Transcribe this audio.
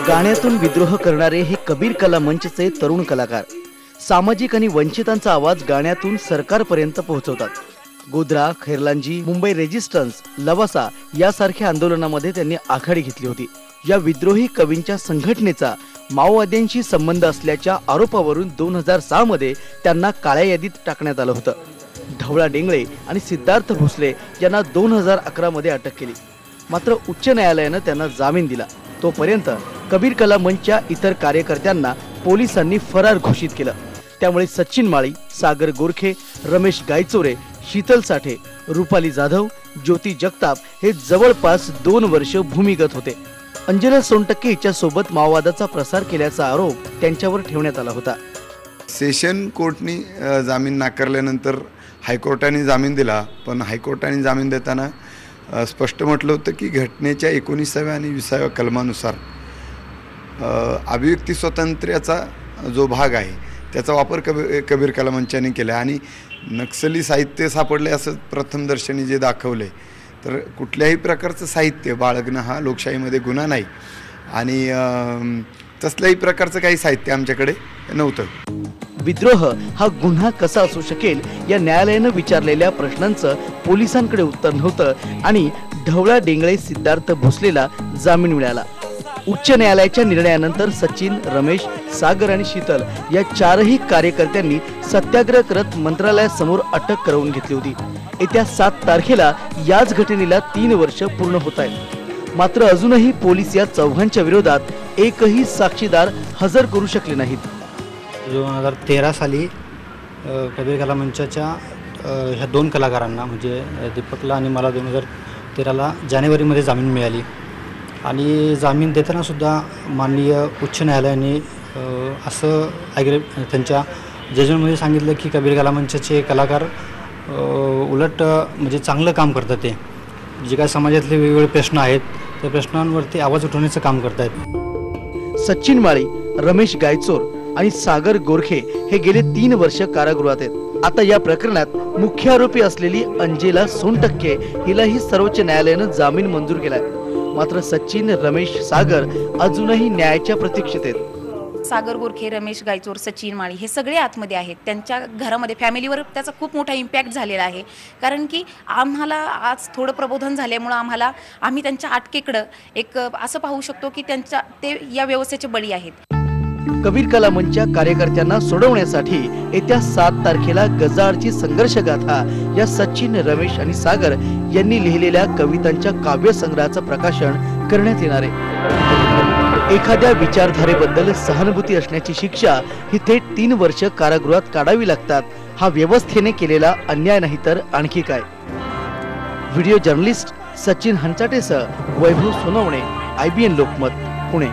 गाण्यातून विद्रोह करणारे हे कबीर कला मंचचे तरुण कलाकार सामाजिक आणि वंचितांचा आवाज गाण्यातून सरकारपर्यंत पोहोचवतात. गोधरा, खैरलांजी, मुंबई रेजिस्टन्स, लवासा यासारख्या आंदोलनामध्ये त्यांनी आघाडी घेतली होती. या विद्रोही कवींच्या संघटनेचा माओवाद्यांशी संबंध असल्याच्या आरोपावरून 2006 मध्ये त्यांना काळ्या यादीत टाकण्यात आलं होतं. ढवळा डेंगळे आणि सिद्धार्थ भोसले यांना 2011 मध्ये अटक केली. मात्र उच्च न्यायालयानं त्यांना जामीन दिला. तोपर्यंत कबीर कला मंचच्या इतर कार्यकर्त्यांना पोलिसांनी फरार घोषित केलं. त्यामुळे सचिन माळी, सागर गोरखे, रमेश गायचोरे, शीतल साठे, रुपाली जाधव, ज्योती जगताप हे जवळपास 2 वर्ष भूमिगत होते. अंजना सोनटक्के हिच्यासोबत माओवादाचा प्रसार केल्याचा आरोप त्यांच्यावर ठेवण्यात आला होता. सेशन कोर्टने जामीन नाकारल्यानंतर हायकोर्टाने जामीन दिला. पण हायकोर्टाने जामीन देताना स्पष्ट म्हटलं होतं की घटनेच्या 19व्या आणि 20व्या कलमानुसार अभिव्यक्ती स्वातंत्र्याचा जो भाग आहे त्याचा वापर कबीर कला मंचाने केला आणि नक्सली साहित्य सापडले असं प्रथमदर्शनी जे दाखवले. तर कुठल्याही प्रकारचं साहित्य बाळगणं हा लोकशाहीमध्ये गुन्हा नाही आणि तसल्याही प्रकारचं काही साहित्य आमच्याकडे नव्हतं. विद्रोह हा गुन्हा कसा असू शकेल या न्यायालयानं विचारलेल्या प्रश्नांचं पोलिसांकडे उत्तर नव्हतं आणि ढवळा डेंगळे सिद्धार्थ भोसलेला जामीन मिळाला. उच्च न्यायालयाच्या निर्णयानंतर सचिन, रमेश, सागर आणि शीतल या 4ही कार्यकर्त्यांनी सत्याग्रह करत मंत्रालयासमोर अटक करवून घेतली होती. येत्या 7 तारखेला याच घटनेला 3 वर्ष पूर्ण होत आहेत. मात्र अजूनही पोलीस या चौघांच्या विरोधात एकही साक्षीदार हजर करू शकले नाहीत. 2013 साली कबीर कला मंचाच्या ह्या 2 कलाकारांना म्हणजे दीपकला आणि मला 2013ला जानेवारीमध्ये जामीन मिळाली आणि जामीन देताना सुद्धा माननीय उच्च न्यायालयाने असं त्यांच्या जजमेंटमध्ये सांगितलं की कबीर कला मंचाचे कलाकार उलट म्हणजे चांगलं काम करतात. ते जे काय समाजातले वेगवेगळे प्रश्न आहेत त्या प्रश्नांवरती आवाज उठवण्याचं काम करत आहेत. सचिन माळी, रमेश गायचोर आणि सागर गोरखे हे गेले 3 वर्ष कारागृहात आहेत. आता या प्रकरणात मुख्य आरोपी असलेली अंजना सोनटक्के हिलाही सर्वोच्च न्यायालयानं जामीन मंजूर केलाय. मात्र सचिन, रमेश, सागर अजूनही न्यायाच्या प्रतीक्षेत आहेत. सागर गोरखे, रमेश गायचोर, सचिन माळी हे सगळे आतमध्ये आहेत. त्यांच्या घरामध्ये फॅमिलीवर त्याचा खूप मोठा इम्पॅक्ट झालेला आहे. कारण की आम्हाला आज थोडं प्रबोधन झाल्यामुळं आम्ही त्यांच्या अटकेकडं एक असं पाहू शकतो की ते या व्यवस्थेचे बळी आहेत. कबीर कला मंचच्या कार्यकर्त्यांना सोडवण्यासाठी येत्या 7 तारखेला गजाआडची संघर्ष गाथा या सचिन, रमेश आणि सागर यांनी लिहिलेल्या कवितांच्या काव्यसंग्रहाचं प्रकाशन करण्यात येणार आहे. एखाद्या विचारधारेबद्दल सहानुभूती असण्याची शिक्षा ही थेट 3 वर्ष कारागृहात काढावी लागतात. हा व्यवस्थेने केलेला अन्याय नाही तर आणखी काय. व्हिडिओ जर्नलिस्ट सचिन हंचाटेसह वैभव सोनवणे, IBN लोकमत, पुणे.